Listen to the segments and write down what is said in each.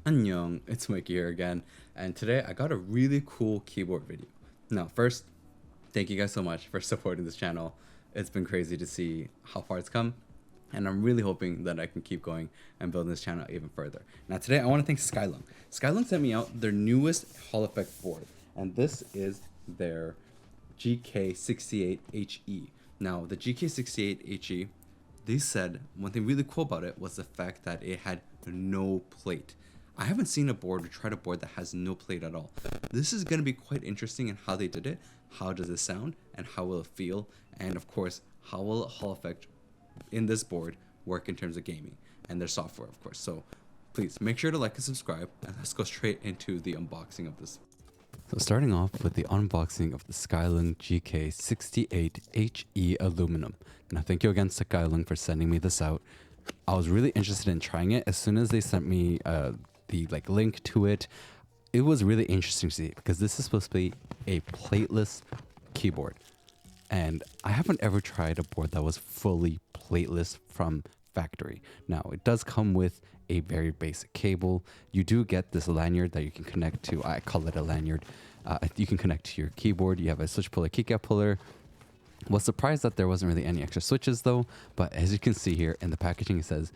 Annyeong, it's Mikey here again, and today I got a really cool keyboard video. Now, first, thank you guys so much for supporting this channel. It's been crazy to see how far it's come, and I'm really hoping that I can keep going and building this channel even further. Now, today I want to thank Skyloong. Skyloong sent me out their newest Hall Effect board, and this is their GK68HE. Now, the GK68HE, they said one thing really cool about it was the fact that it had no plate. I haven't seen a board or tried a board that has no plate at all. This is going to be quite interesting in how they did it. How does it sound and how will it feel? And of course, how will Hall Effect in this board work in terms of gaming and their software, of course. So please make sure to like and subscribe, and let's go straight into the unboxing of this. So starting off with the unboxing of the Skyloong GK68HE Aluminum. Now thank you again to Skyloong for sending me this out. I was really interested in trying it. As soon as they sent me the link to it, it was really interesting to see because this is supposed to be a plateless keyboard. And I haven't ever tried a board that was fully plateless from factory. Now, it does come with a very basic cable. You do get this lanyard that you can connect to. I call it a lanyard. You can connect to your keyboard. You have a switch puller, keycap puller. Was surprised that there wasn't really any extra switches though, but as you can see here in the packaging, it says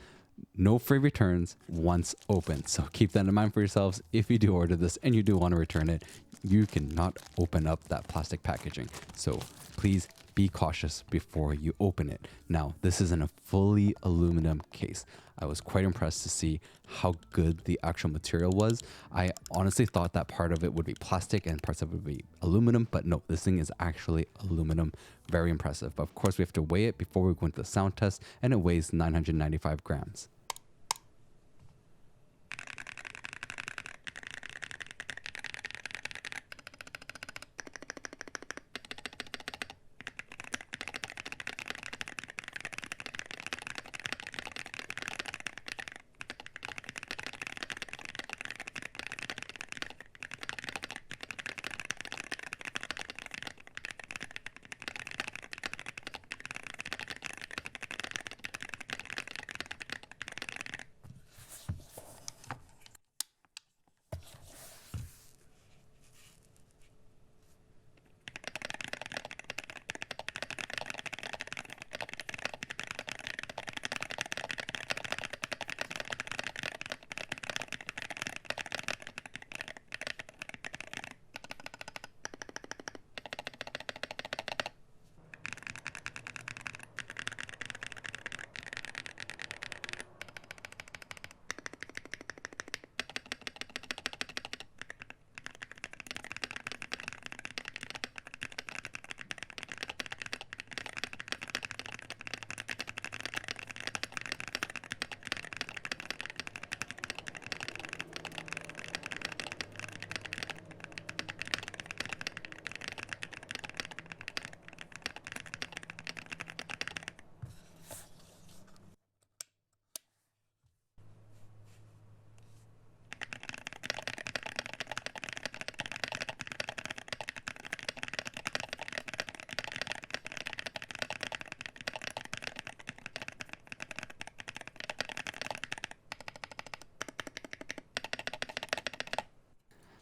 no free returns once open. So keep that in mind for yourselves. If you do order this and you do want to return it, you cannot open up that plastic packaging. So please be cautious before you open it. Now, this is in a fully aluminum case. I was quite impressed to see how good the actual material was. I honestly thought that part of it would be plastic and parts of it would be aluminum, but no, this thing is actually aluminum. Very impressive. But of course, we have to weigh it before we go into the sound test, and it weighs 995 grams.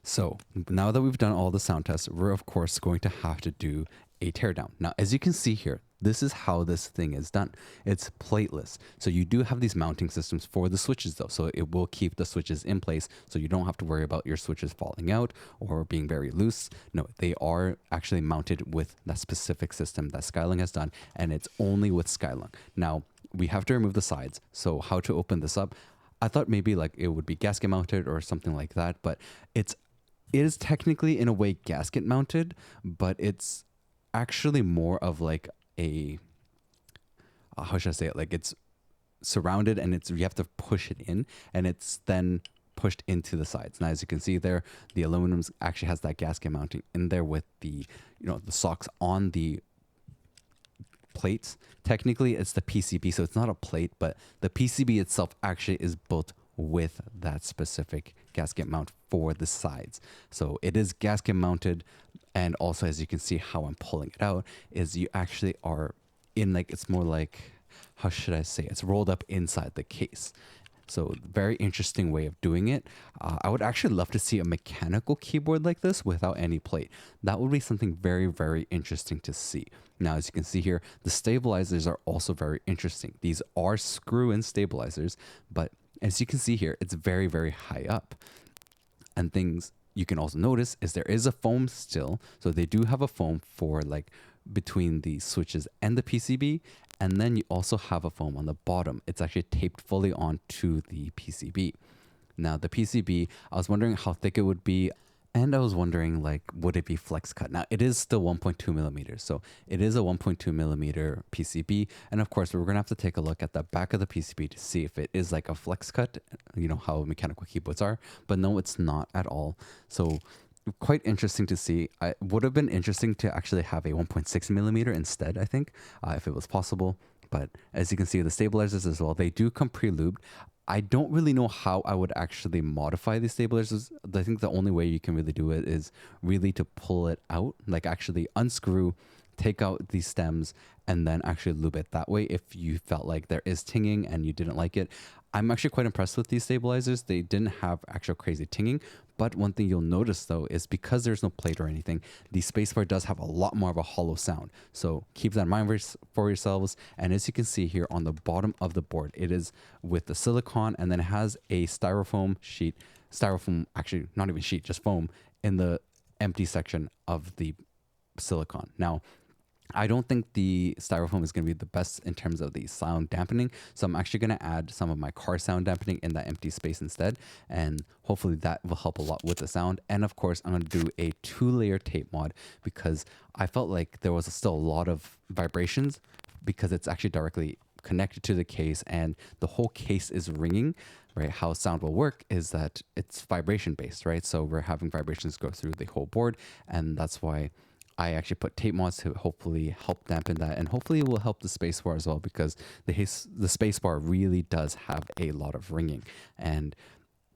So now that we've done all the sound tests, we're of course going to have to do a teardown. Now, as you can see here, this is how this thing is done. It's plateless. So you do have these mounting systems for the switches though. So it will keep the switches in place. So you don't have to worry about your switches falling out or being very loose. No, they are actually mounted with that specific system that Skyloong has done. And it's only with Skyloong. Now, we have to remove the sides. So how to open this up? I thought maybe like it would be gasket mounted or something like that, but it is technically in a way gasket mounted, but it's actually more of like a how should I say it, like it's surrounded and you have to push it in and it's then pushed into the sides. Now as you can see there, the aluminum actually has that gasket mounting in there with the the socks on the plates. Technically it's the PCB, so it's not a plate, but the PCB itself actually is built with that specific gasket mount for the sides. So it is gasket mounted, and also as you can see how I'm pulling it out is you actually are in like, it's more like, how should I say, it's rolled up inside the case. So very interesting way of doing it. I would actually love to see a mechanical keyboard like this without any plate. That would be something very, very interesting to see. Now, as you can see here, the stabilizers are also very interesting. These are screw-in stabilizers, but as you can see here, it's very, very high up. And things you can also notice is there is a foam still. So they do have a foam for like between the switches and the PCB. And then you also have a foam on the bottom. It's actually taped fully onto the PCB. Now the PCB, I was wondering how thick it would be. And I was wondering, like, would it be flex cut? Now, it is still 1.2 millimeters. So it is a 1.2 millimeter PCB. And of course, we're going to have to take a look at the back of the PCB to see if it is like a flex cut, you know, how mechanical keyboards are. But no, it's not at all. So quite interesting to see. It would have been interesting to actually have a 1.6 millimeter instead, I think, if it was possible. But as you can see, the stabilizers as well, they do come pre-lubed. I don't really know how I would actually modify these stabilizers. I think the only way you can really do it is really to pull it out, like actually unscrew, take out these stems, and then actually lube it that way if you felt like there is tinging and you didn't like it. I'm actually quite impressed with these stabilizers. They didn't have actual crazy tinging, but one thing you'll notice though is because there's no plate or anything, the spacebar does have a lot more of a hollow sound. So keep that in mind for yourselves. And as you can see here on the bottom of the board, it is with the silicone, and then it has a styrofoam sheet, actually not even sheet, just foam in the empty section of the silicone. Now, I don't think the styrofoam is going to be the best in terms of the sound dampening. So I'm actually going to add some of my car sound dampening in that empty space instead. And hopefully that will help a lot with the sound. And of course, I'm going to do a 2-layer tape mod because I felt like there was still a lot of vibrations because it's actually directly connected to the case and the whole case is ringing. Right? How sound will work is that it's vibration based, right? So we're having vibrations go through the whole board, and that's why I actually put tape mods to hopefully help dampen that, and hopefully it will help the spacebar as well because the spacebar really does have a lot of ringing. And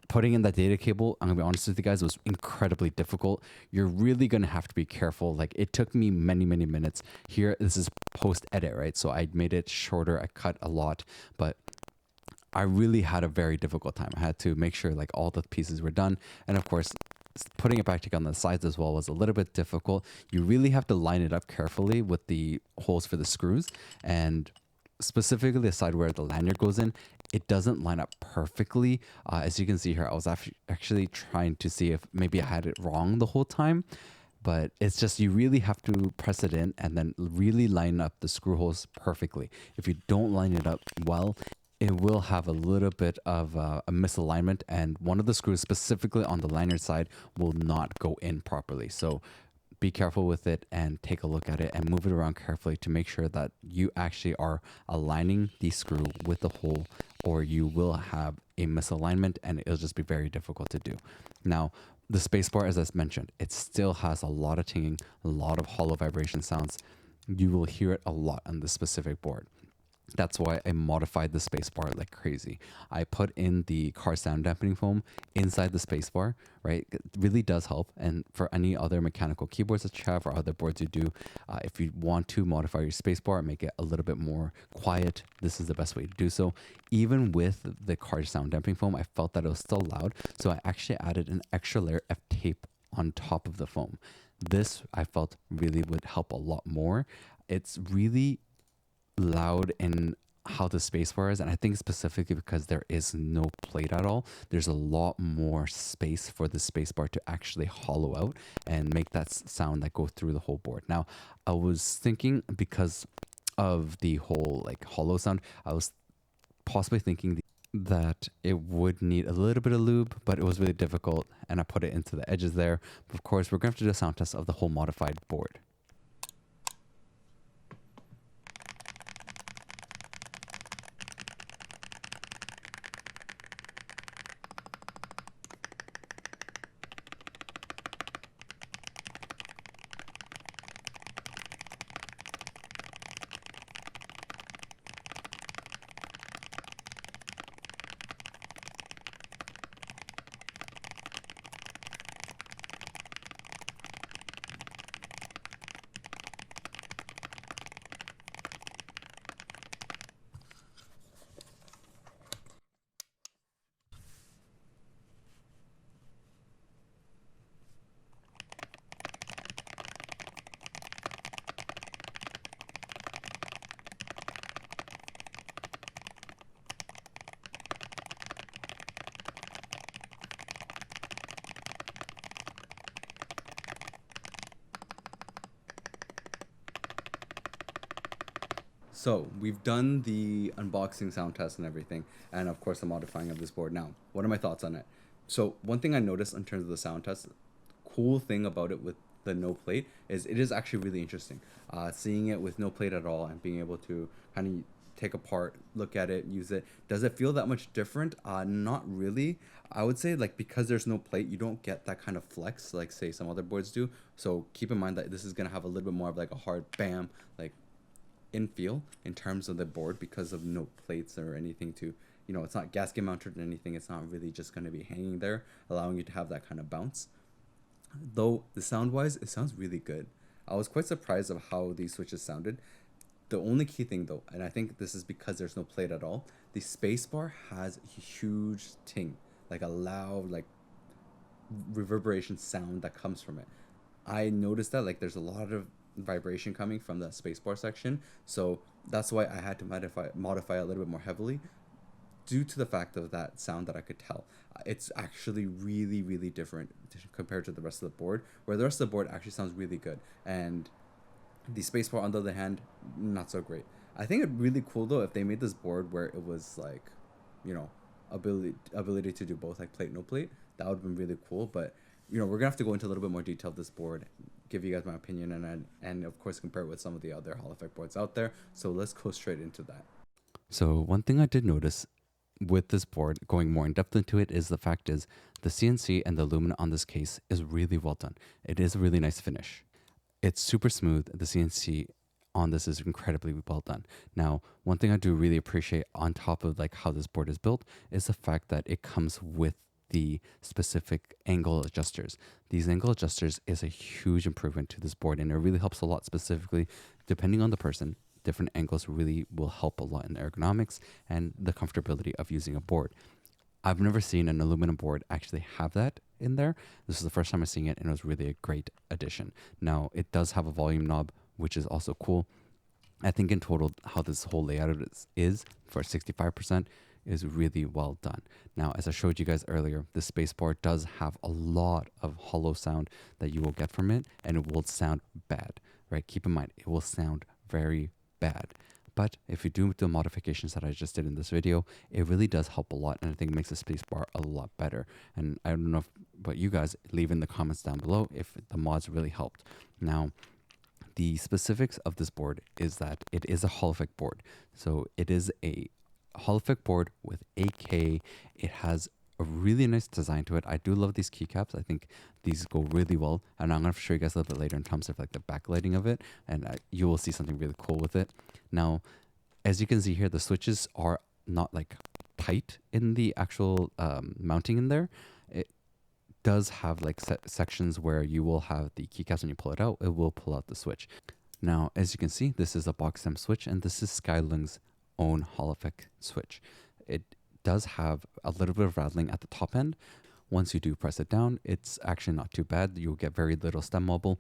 putting in that data cable, I'm gonna be honest with you guys, was incredibly difficult. You're really gonna have to be careful. Like it took me many, many minutes. Here, this is post edit, right? So I made it shorter. I cut a lot, but I really had a very difficult time. I had to make sure like all the pieces were done. And of course, putting it back together on the sides as well was a little bit difficult. You really have to line it up carefully with the holes for the screws, and specifically the side where the lanyard goes in, it doesn't line up perfectly. As you can see here, I was actually trying to see if maybe I had it wrong the whole time, but it's just you really have to press it in and then really line up the screw holes perfectly. If you don't line it up well, it will have a little bit of a misalignment, and one of the screws specifically on the lanyard side will not go in properly. So be careful with it and take a look at it and move it around carefully to make sure that you actually are aligning the screw with the hole, or you will have a misalignment and it'll just be very difficult to do. Now, the spacebar, as I mentioned, it still has a lot of tinging, a lot of hollow vibration sounds. You will hear it a lot on this specific board. That's why I modified the spacebar like crazy. I put in the car sound dampening foam inside the spacebar, right? It really does help. And for any other mechanical keyboards that you have or other boards you do, if you want to modify your spacebar and make it a little bit more quiet, this is the best way to do so. Even with the car sound dampening foam, I felt that it was still loud. So I actually added an extra layer of tape on top of the foam. This I felt really would help a lot more. It's really loud in how the spacebar is, and I think specifically because there is no plate at all, there's a lot more space for the spacebar to actually hollow out and make that sound that go through the whole board. Now, I was thinking because of the whole like hollow sound, I was possibly thinking that it would need a little bit of lube, but it was really difficult, and I put it into the edges there. But of course, we're going to have to do a sound test of the whole modified board. So we've done the unboxing sound test and everything, and of course the modifying of this board. Now, what are my thoughts on it? So one thing I noticed in terms of the sound test, cool thing about it with the no plate is it is actually really interesting. Seeing it with no plate at all and being able to kind of take apart, look at it, use it. Does it feel that much different? Not really. I would say like because there's no plate, you don't get that kind of flex like say some other boards do. So keep in mind that this is gonna have a little bit more of like a hard bam, like in feel in terms of the board because of no plates or anything to, you know, it's not gasket mounted or anything. It's not really just going to be hanging there, allowing you to have that kind of bounce. Though the sound wise, it sounds really good. I was quite surprised of how these switches sounded. The only key thing though, and I think this is because there's no plate at all, the spacebar has a huge ting, like a loud, like reverberation sound that comes from it. I noticed that like there's a lot of vibration coming from the spacebar section, so that's why I had to modify a little bit more heavily due to the fact of that sound that I could tell. It's actually really, really different compared to the rest of the board, where the rest of the board actually sounds really good. And the spacebar, on the other hand, not so great. I think it'd really cool though if they made this board where it was like, you know, ability to do both, like plate no plate. That would have been really cool. But you know, we're gonna have to go into a little bit more detail of this board, give you guys my opinion, and of course compare it with some of the other Hall effect boards out there. So let's go straight into that. So one thing I did notice with this board, going more in depth into it, is the fact is the CNC and the aluminum on this case is really well done. It is a really nice finish. It's super smooth. The CNC on this is incredibly well done. Now, one thing I do really appreciate on top of like how this board is built is the fact that it comes with the specific angle adjusters. These angle adjusters is a huge improvement to this board, and it really helps a lot, specifically depending on the person. Different angles really will help a lot in ergonomics and the comfortability of using a board. I've never seen an aluminum board actually have that in there. This is the first time I'm seeing it, and it was really a great addition. Now, it does have a volume knob, which is also cool. I think in total, how this whole layout is for 65% is really well done. Now, as I showed you guys earlier, the spacebar does have a lot of hollow sound that you will get from it, and it will sound bad, right? Keep in mind, it will sound very bad. But if you do the modifications that I just did in this video, it really does help a lot, and I think it makes the spacebar a lot better. And I don't know about you guys, leave in the comments down below if the mods really helped. Now, the specifics of this board is that it is a Hall effect board. So it is a Hall effect board with 8K. It has a really nice design to it. I do love these keycaps. I think these go really well, and I'm going to show you guys a little bit later in terms of like the backlighting of it, and you will see something really cool with it. Now, as you can see here, the switches are not like tight in the actual mounting in there. It does have like sections where you will have the keycaps. When you pull it out, it will pull out the switch. Now, as you can see, this is a box stem switch, and this is Skyloong's own Hall effect switch. It does have a little bit of rattling at the top end. Once you do press it down, it's actually not too bad. You'll get very little stem wobble.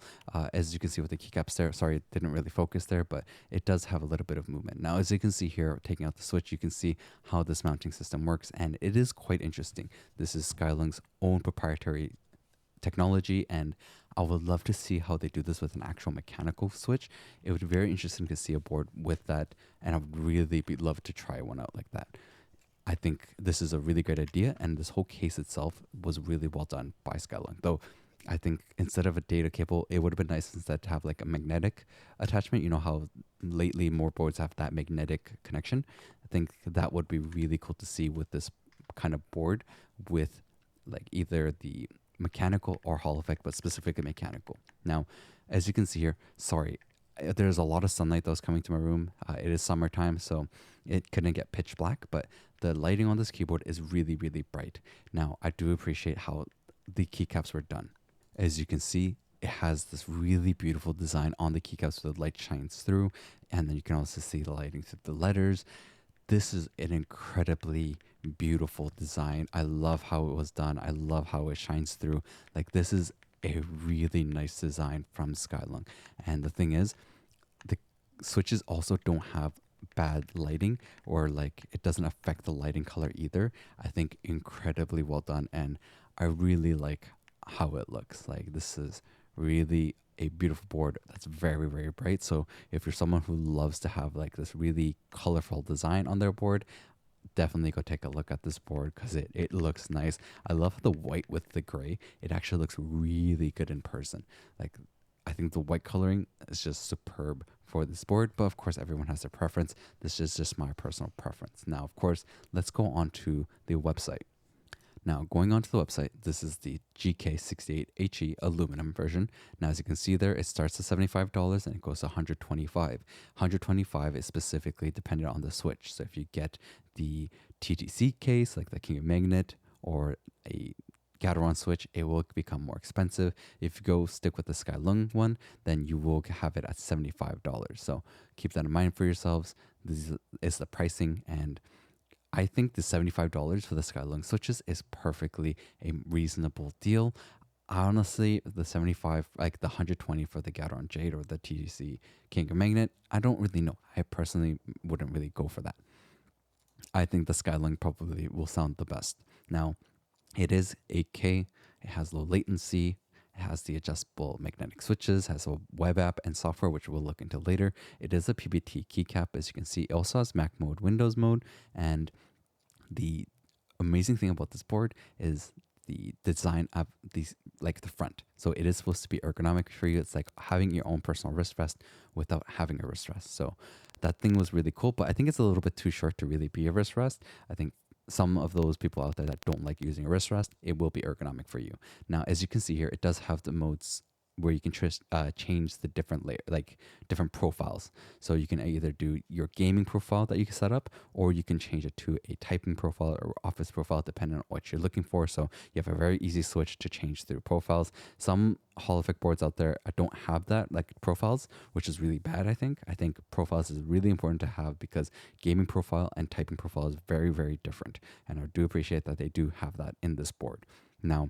As you can see with the keycaps there, sorry, it didn't really focus there, but it does have a little bit of movement. Now, as you can see here, taking out the switch, you can see how this mounting system works, and it is quite interesting. This is Skyloong's own proprietary technology, and I would love to see how they do this with an actual mechanical switch. It would be very interesting to see a board with that, and I would really love to try one out like that. I think this is a really great idea, and this whole case itself was really well done by Skyloong. Though I think instead of a data cable, it would have been nice instead to have like a magnetic attachment. You know how lately more boards have that magnetic connection. I think that would be really cool to see with this kind of board with like either the mechanical or Hall effect, but specifically mechanical. Now, as you can see here, sorry, there's a lot of sunlight that was coming to my room. It is summertime, so it couldn't get pitch black, but the lighting on this keyboard is really, really bright. Now, I do appreciate how the keycaps were done. As you can see, it has this really beautiful design on the keycaps where the light shines through, and then you can also see the lighting through the letters. This is an incredibly beautiful design. I love how it was done. I love how it shines through. Like, this is a really nice design from Skyloong. And the thing is, the switches also don't have bad lighting, or like it doesn't affect the lighting color either. I think incredibly well done, and I really like how it looks. Like, this is really a beautiful board that's very, very bright. So if you're someone who loves to have like this really colorful design on their board, definitely go take a look at this board because it looks nice. I love the white with the gray. It actually looks really good in person. Like, I think the white coloring is just superb for this board, but of course everyone has their preference. This is just my personal preference. Now, of course, let's go on to the website. Now, going onto the website, this is the GK68HE Aluminum version. Now, as you can see there, it starts at $75 and it goes to $125. $125 is specifically dependent on the switch. So if you get the TTC case, like the King of Magnet, or a Gateron switch, it will become more expensive. If you go stick with the Skyloong one, then you will have it at $75. So keep that in mind for yourselves. This is the pricing, and I think the $75 for the Skyloong switches is perfectly a reasonable deal. Honestly, the 75, like the 120 for the Gateron Jade or the TTC King of Magnet, I don't really know. I personally wouldn't really go for that. I think the Skyloong probably will sound the best. Now, it is 8K, it has low latency, it has the adjustable magnetic switches, has a web app and software, which we'll look into later. It is a PBT keycap, as you can see. It also has Mac mode, Windows mode, and the amazing thing about this board is the design of these, like the front. So it is supposed to be ergonomic for you. It's like having your own personal wrist rest without having a wrist rest. So that thing was really cool, but I think it's a little bit too short to really be a wrist rest. I think some of those people out there that don't like using a wrist rest, it will be ergonomic for you. Now, as you can see here, it does have the modes where you can change the different layer, like different profiles. So you can either do your gaming profile that you can set up, or you can change it to a typing profile or office profile, depending on what you're looking for. So you have a very easy switch to change through profiles. Some Hall effect boards out there don't have that, like profiles, which is really bad. I think profiles is really important to have because gaming profile and typing profile is very, very different. And I do appreciate that they do have that in this board. Now,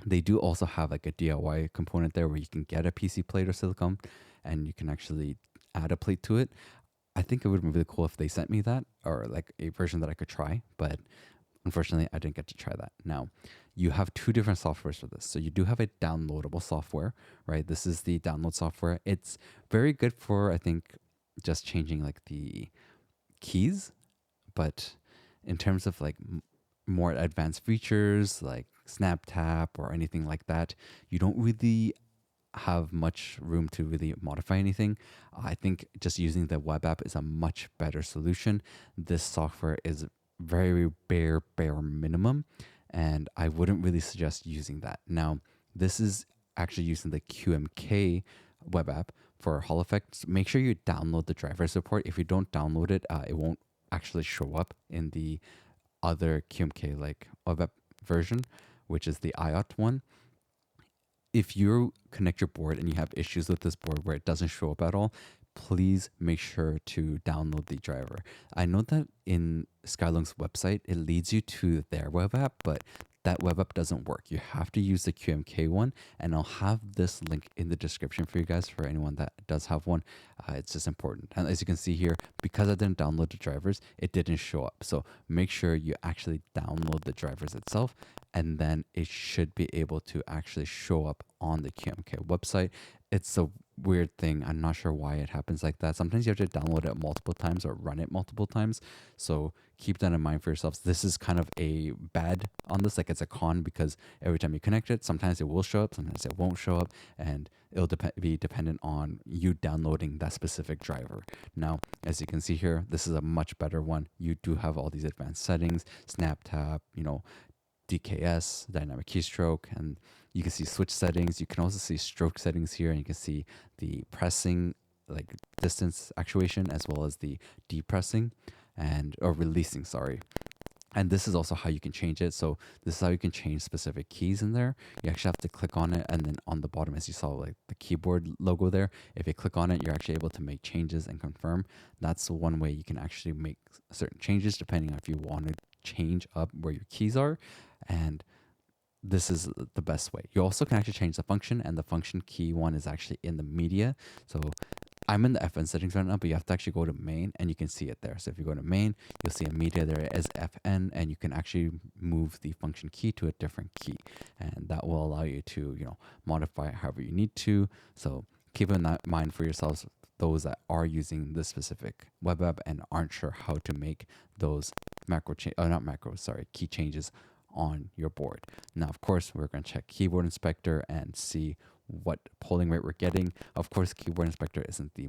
they do also have like a DIY component there where you can get a PC plate or silicone and you can actually add a plate to it. I think it would be really cool if they sent me that, or like a version that I could try, but unfortunately I didn't get to try that. Now, you have two different softwares for this. So you do have a downloadable software, right? This is the download software. It's very good for, I think, just changing like the keys, but in terms of like more advanced features like snap tap or anything like that, you don't really have much room to really modify anything. I think just using the web app is a much better solution. This software is very bare minimum, and I wouldn't really suggest using that. Now, this is actually using the QMK web app for Hall effects. Make sure you download the driver support. If you don't download it, it won't actually show up in the other QMK like web app version, which is the IOT one. If you connect your board and you have issues with this board where it doesn't show up at all, please make sure to download the driver. I know that in Skyloong's website, it leads you to their web app, but that web app doesn't work. You have to use the QMK one, and I'll have this link in the description for you guys for anyone that does have one. It's just important. And as you can see here, because I didn't download the drivers, it didn't show up. So make sure you actually download the drivers itself, and then it should be able to actually show up on the QMK website. It's a weird thing. I'm not sure why it happens like that. Sometimes you have to download it multiple times or run it multiple times. So keep that in mind for yourselves. This is kind of a bad on this, like it's a con, because every time you connect it, sometimes it will show up, sometimes it won't show up, and it'll be dependent on you downloading that specific driver. Now, as you can see here, this is a much better one. You do have all these advanced settings, snap tap, DKS, dynamic keystroke, and you can see switch settings. You can also see stroke settings here, and you can see the pressing, like distance actuation, as well as the depressing or releasing, sorry. And this is also how you can change it. So this is how you can change specific keys in there. You actually have to click on it, and then on the bottom, as you saw, like the keyboard logo there, if you click on it, you're actually able to make changes and confirm. That's one way you can actually make certain changes depending on if you want to change up where your keys are. And this is the best way. You also can actually change the function, and the function key one is actually in the media. So I'm in the FN settings right now, but you have to actually go to main and you can see it there. So if you go to main, you'll see immediately there is FN, and you can actually move the function key to a different key. And that will allow you to, modify it however you need to. So keep in mind for yourselves, those that are using this specific web app and aren't sure how to make those key changes on your board. Now, of course, we're going to check Keyboard Inspector and see what polling rate we're getting. Of course, Keyboard Inspector isn't the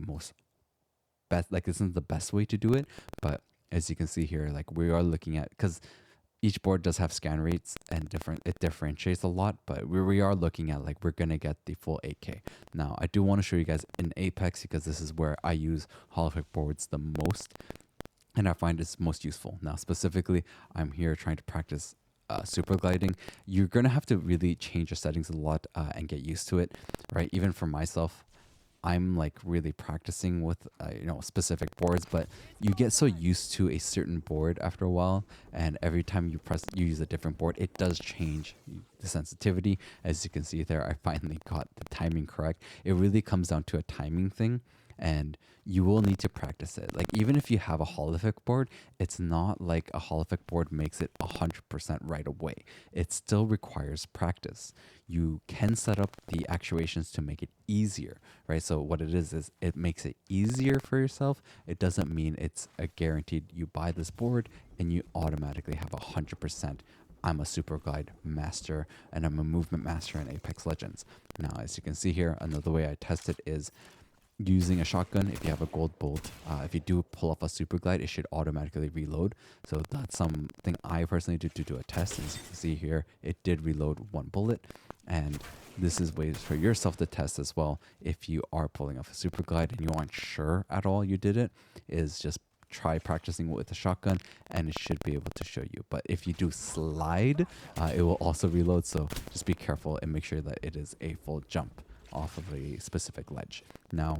isn't the best way to do it, but as you can see here, like we are looking at, because each board does have scan rates and it differentiates a lot, but we are looking at like we're gonna get the full 8K. Now, I do want to show you guys in Apex, because this is where I use Hall effect boards the most, and I find it's most useful. Now, specifically, I'm here trying to practice super gliding. You're gonna have to really change your settings a lot and get used to it, right? Even for myself, I'm like really practicing with specific boards, but you get so used to a certain board after a while, and every time you use a different board, it does change the sensitivity. As you can see there, I finally got the timing correct. It really comes down to a timing thing, and you will need to practice it. Like, even if you have a Hall effect board, it's not like a Hall effect board makes it 100% right away. It still requires practice. You can set up the actuations to make it easier, right? So what it is it makes it easier for yourself. It doesn't mean it's a guaranteed you buy this board and you automatically have 100%. I'm a super glide master and I'm a movement master in Apex Legends. Now, as you can see here, another way I test it is using a shotgun. If you have a gold bolt, if you do pull off a super glide, it should automatically reload. So that's something I personally did to do a test. As you can see here, it did reload one bullet, and this is ways for yourself to test as well. If you are pulling off a super glide and you aren't sure at all you did it, is just try practicing with a shotgun and it should be able to show you. But if you do slide, it will also reload, so just be careful and make sure that it is a full jump off of a specific ledge. Now,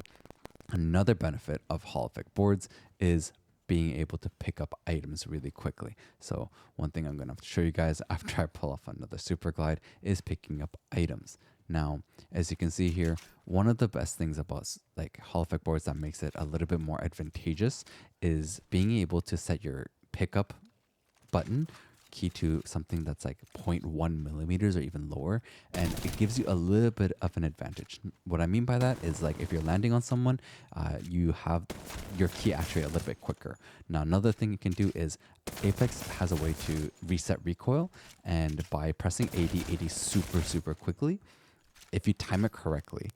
another benefit of Hall effect boards is being able to pick up items really quickly. So one thing I'm going to show you guys after I pull off another super glide is picking up items. Now, as you can see here, one of the best things about like Hall effect boards that makes it a little bit more advantageous is being able to set your pickup button key to something that's like 0.1 millimeters or even lower, and it gives you a little bit of an advantage. What I mean by that is, like, if you're landing on someone, you have your key actuate a little bit quicker. Now, another thing you can do is Apex has a way to reset recoil, and by pressing AD super quickly, if you time it correctly,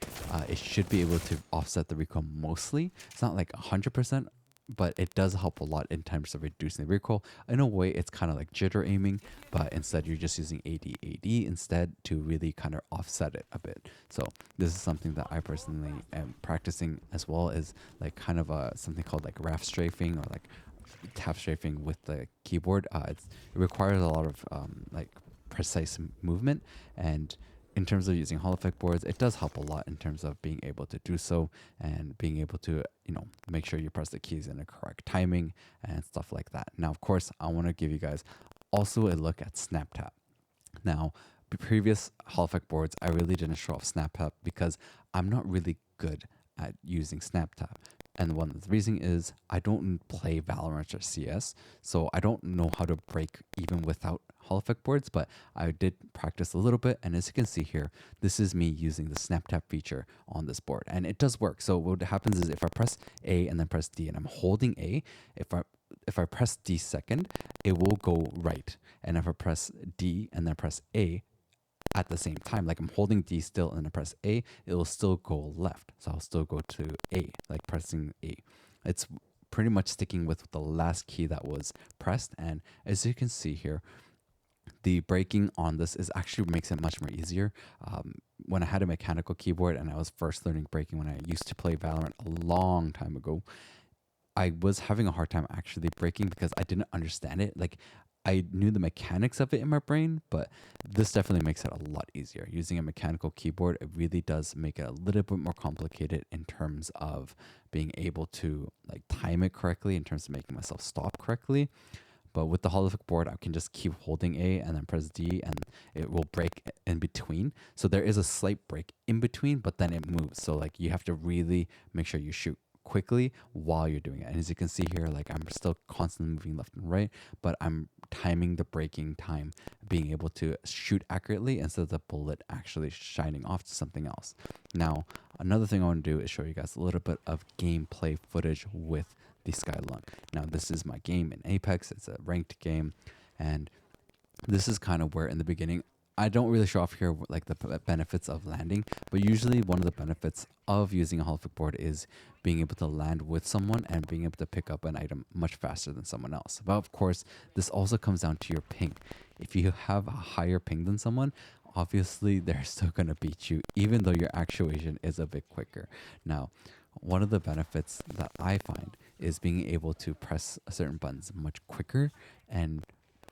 it should be able to offset the recoil mostly. It's not like 100%, but it does help a lot in terms of reducing the recoil. In a way, it's kind of like jitter aiming, but instead you're just using AD instead to really kind of offset it a bit. So this is something that I personally am practicing, as well as like kind of something called like RAF strafing, or like tap strafing with the keyboard. It requires a lot of like precise movement, and in terms of using Hall effect boards, it does help a lot in terms of being able to do so and being able to, make sure you press the keys in the correct timing and stuff like that. Now, of course, I want to give you guys also a look at snap tap. Now, previous Hall effect boards, I really didn't show off snap tap because I'm not really good at using snap tap. And one of the reason is I don't play Valorant or CS, so I don't know how to break even without Hall effect boards, but I did practice a little bit, and as you can see here, this is me using the snap tap feature on this board, and it does work. So what happens is if I press A and then press D, and I'm holding A, if I press D second, it will go right, and if I press D and then press A at the same time, like I'm holding D still and I press A, it will still go left. So I'll still go to A, like pressing A. It's pretty much sticking with the last key that was pressed. And as you can see here, the braking on this is actually makes it much more easier. When I had a mechanical keyboard and I was first learning braking when I used to play Valorant a long time ago, I was having a hard time actually braking because I didn't understand it. Like, I knew the mechanics of it in my brain, but this definitely makes it a lot easier. Using a mechanical keyboard, it really does make it a little bit more complicated in terms of being able to like time it correctly, in terms of making myself stop correctly. But with the holographic board, I can just keep holding A and then press D, and it will break in between. So there is a slight break in between, but then it moves. So like you have to really make sure you shoot quickly while you're doing it. And as you can see here, like I'm still constantly moving left and right, but I'm timing the braking time, being able to shoot accurately instead of the bullet actually shining off to something else. Now, another thing I want to do is show you guys a little bit of gameplay footage with the Skyloong. Now, this is my game in Apex. It's a ranked game, and this is kind of where in the beginning I don't really show off here like the benefits of landing, but usually one of the benefits of using a holographic board is being able to land with someone and being able to pick up an item much faster than someone else. But of course, this also comes down to your ping. If you have a higher ping than someone, obviously they're still going to beat you, even though your actuation is a bit quicker. Now, one of the benefits that I find is being able to press certain buttons much quicker and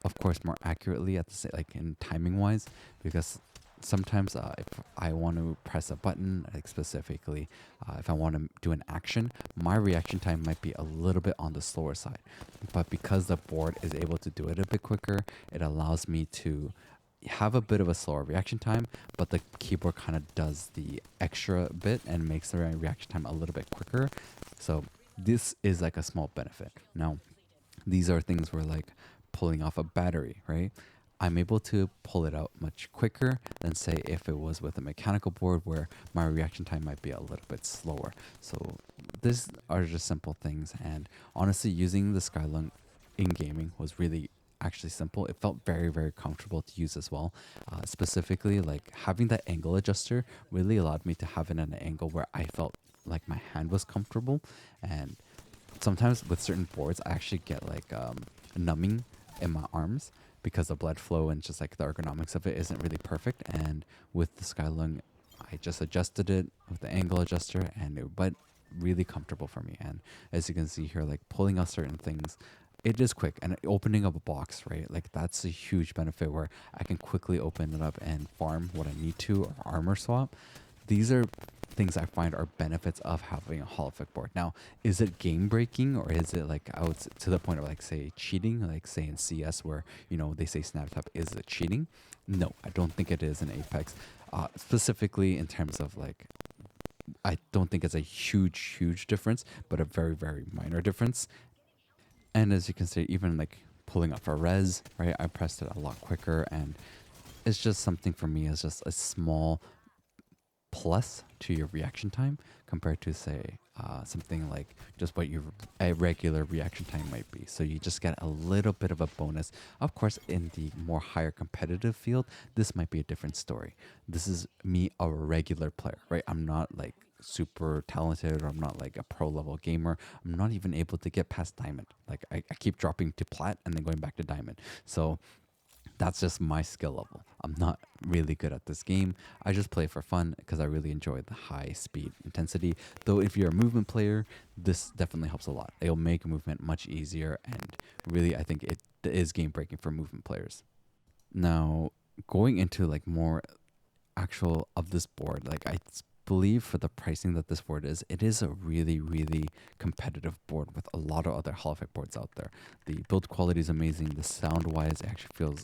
of course more accurately at the same, like in timing wise, because sometimes if I want to press a button, like specifically if I want to do an action, my reaction time might be a little bit on the slower side, but because the board is able to do it a bit quicker, it allows me to have a bit of a slower reaction time, but the keyboard kind of does the extra bit and makes the reaction time a little bit quicker. So this is like a small benefit. Now, these are things where like pulling off a battery, right? I'm able to pull it out much quicker than say if it was with a mechanical board where my reaction time might be a little bit slower. So these are just simple things, and honestly using the Skyloong in gaming was really actually simple. It felt very, very comfortable to use as well. Specifically, like having that angle adjuster really allowed me to have it at an angle where I felt like my hand was comfortable. And sometimes with certain boards, I actually get like numbing in my arms because the blood flow and just like the ergonomics of it isn't really perfect. And with the Skyloong, I just adjusted it with the angle adjuster, and it went really comfortable for me. And as you can see here, like pulling out certain things, it is quick, and opening up a box, right? Like that's a huge benefit where I can quickly open it up and farm what I need to or armor swap. These are things I find are benefits of having a holographic board. Now, is it game breaking, or is it like out to the point of like say cheating, like say in CS where they say snap tap is it cheating? No, I don't think it is in Apex. Specifically in terms of like, I don't think it's a huge difference, but a very, very minor difference. And as you can see, even like pulling up a res, right? I pressed it a lot quicker, and it's just something for me as just a small plus to your reaction time compared to say something like just what your a regular reaction time might be. So you just get a little bit of a bonus. Of course, in the more higher competitive field, this might be a different story. This is me, a regular player, right? I'm not like super talented, or I'm not like a pro level gamer. I'm not even able to get past diamond. Like I keep dropping to plat and then going back to diamond. So that's just my skill level. I'm not really good at this game. I just play for fun because I really enjoy the high speed intensity. Though if you're a movement player, this definitely helps a lot. It'll make movement much easier, and really I think it is game breaking for movement players. Now, going into like more actual of this board, like believe for the pricing that this board is, it is a really competitive board with a lot of other holographic boards out there. The build quality is amazing. The sound wise, it actually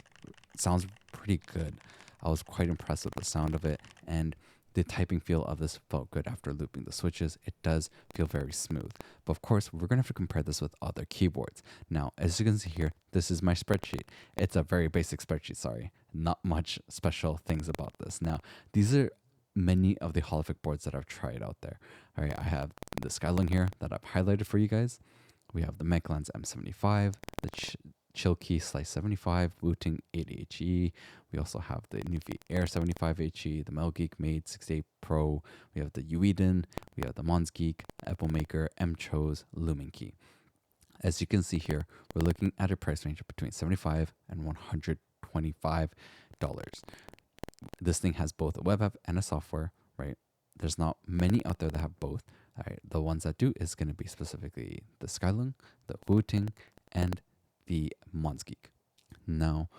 sounds pretty good. I was quite impressed with the sound of it, and the typing feel of this felt good after looping the switches. It does feel very smooth. But of course, we're going to have to compare this with other keyboards. Now, as you can see here, this is my spreadsheet. It's a very basic spreadsheet, sorry. Not much special things about this. Now, these are many of the holographic boards that I've tried out there. All right, I have the Skyloong here that I've highlighted for you guys. We have the Mechlands M75, the Chilkey Slice 75, Wooting 80HE. We also have the Newfie Air 75HE, the Melgeek Made 68 Pro. We have the Ueden, we have the Monsgeek, Applemaker, M-Chose, Lumenkey. As you can see here, we're looking at a price range between $75 and $125. This thing has both a web app and a software, right? There's not many out there that have both. All right, the ones that do is going to be specifically the Skyloong, the Wooting, and the Monsgeek. Now,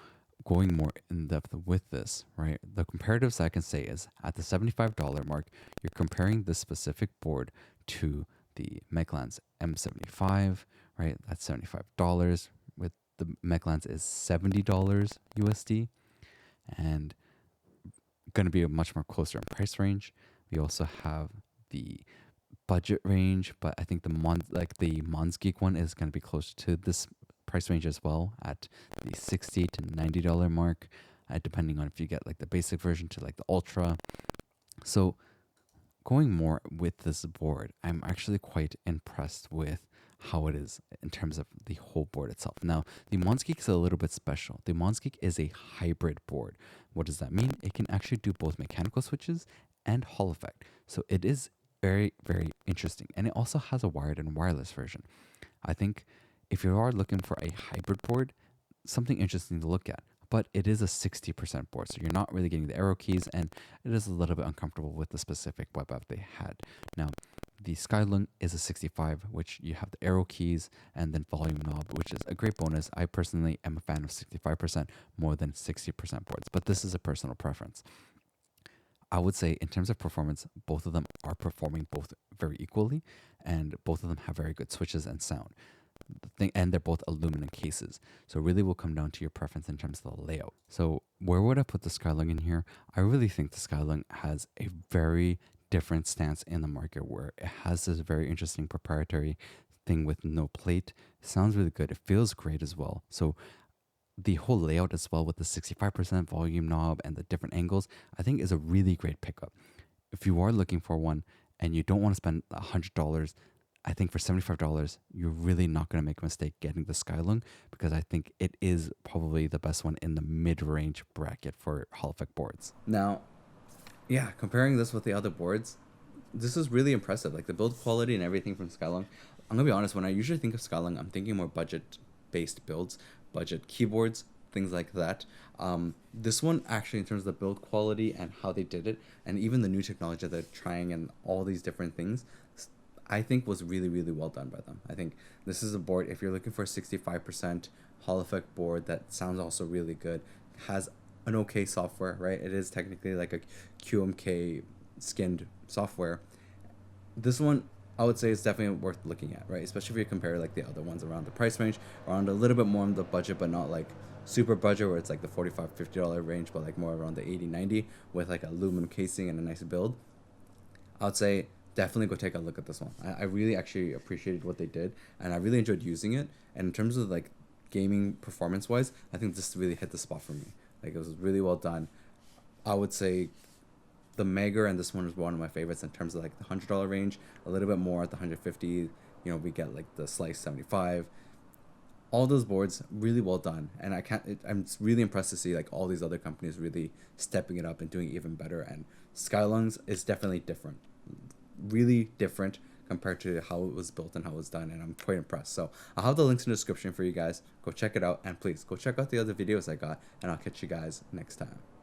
going more in depth with this, right? The comparatives I can say is at the $75 mark, you're comparing this specific board to the Mechlands M75, right? That's $75 with the mech lens is $70 USD, and going to be a much more closer in price range. We also have the budget range, but I think the Mons Geek one is going to be close to this price range as well, at the $60 to $90 mark, depending on if you get like the basic version to like the ultra. So going more with this board, I'm actually quite impressed with how it is in terms of the whole board itself. Now, the Monsgeek is a little bit special. The Monsgeek is a hybrid board. What does that mean? It can actually do both mechanical switches and Hall effect. So it is very, very interesting. And it also has a wired and wireless version. I think if you are looking for a hybrid board, something interesting to look at. But it is a 60% board, so you're not really getting the arrow keys, and it is a little bit uncomfortable with the specific web app they had. Now, the Skyloong is a 65, which you have the arrow keys and then volume knob, which is a great bonus. I personally am a fan of 65% more than 60% boards, but this is a personal preference. I would say in terms of performance, both of them are performing both very equally, and both of them have very good switches and sound. And they're both aluminum cases, so it really will come down to your preference in terms of the layout. So where would I put the Skyloong in here? I really think the Skyloong has a very different stance in the market, where it has this very interesting proprietary thing with no plate. It sounds really good. It feels great as well. So the whole layout as well, with the 65% volume knob and the different angles, I think is a really great pickup. If you are looking for one and you don't want to spend $100, I think for $75, you're really not going to make a mistake getting the Skyloong, because I think it is probably the best one in the mid-range bracket for Hall effect boards. Now, yeah, comparing this with the other boards, this is really impressive. Like the build quality and everything from Skyloong. I'm going to be honest, when I usually think of Skyloong, I'm thinking more budget-based builds, budget keyboards, things like that. This one actually, in terms of the build quality and how they did it, and even the new technology that they're trying and all these different things, I think was really, really well done by them. I think this is a board, if you're looking for a 65% Hall effect board that sounds also really good, has an okay software, right? It is technically like a QMK skinned software. This one, I would say, is definitely worth looking at, right? Especially if you compare like the other ones around the price range, around a little bit more on the budget, but not like super budget where it's like the $45, $50 range, but like more around the 80, 90 with like aluminum casing and a nice build. I would say definitely go take a look at this one. I really actually appreciated what they did, and I really enjoyed using it. And in terms of like gaming performance wise, I think this really hit the spot for me. Like it was really well done. I would say the Mega and this one was one of my favorites in terms of like the $100 range, a little bit more at the 150. You know, we get like the Slice 75. All those boards really well done, and I'm really impressed to see like all these other companies really stepping it up and doing even better. And Skyloong's is definitely different, really different compared to how it was built and how it was done, and I'm quite impressed. So I'll have the links in the description for you guys. Go check it out, and please go check out the other videos I got, and I'll catch you guys next time.